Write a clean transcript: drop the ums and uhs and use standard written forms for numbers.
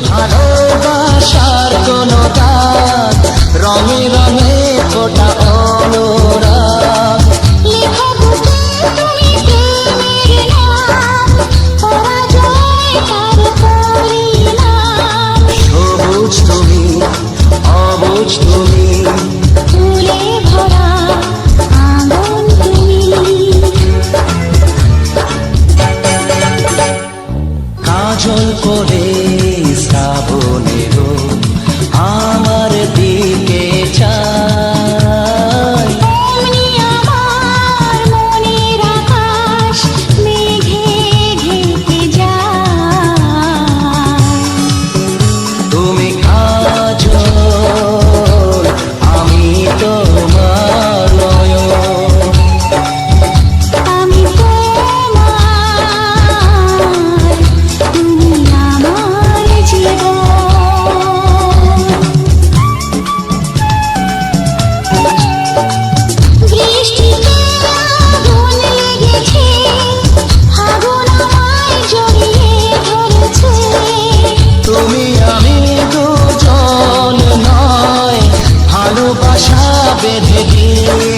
ভালোবাসার কোনো দাগ, রঙে রঙে ফোটা অনুরাগ। লেখা বুকে তুমি প্রেমের নাম, পরাজয় তার পরিণাম। সবুজ তুমি, অবুঝ তুমি, ফুলে ভরা আগুন তুমি। কাজল করে শ্রাবণেরও আমার দিকে চাই। অমনি আমার মনের আকাশ মেঘে ঢেকে যায়। তুমি কাজল, আমি তোমার নয়ন। আমি তোমার, তুমি আমার জীবন। বৃষ্টিতে আগুন লেগেছে, আগুন আমায় জড়িয়ে ধরেছে। তুমি আমি দুজন নয়, ভালোবাসা বেঁধে গিয়ে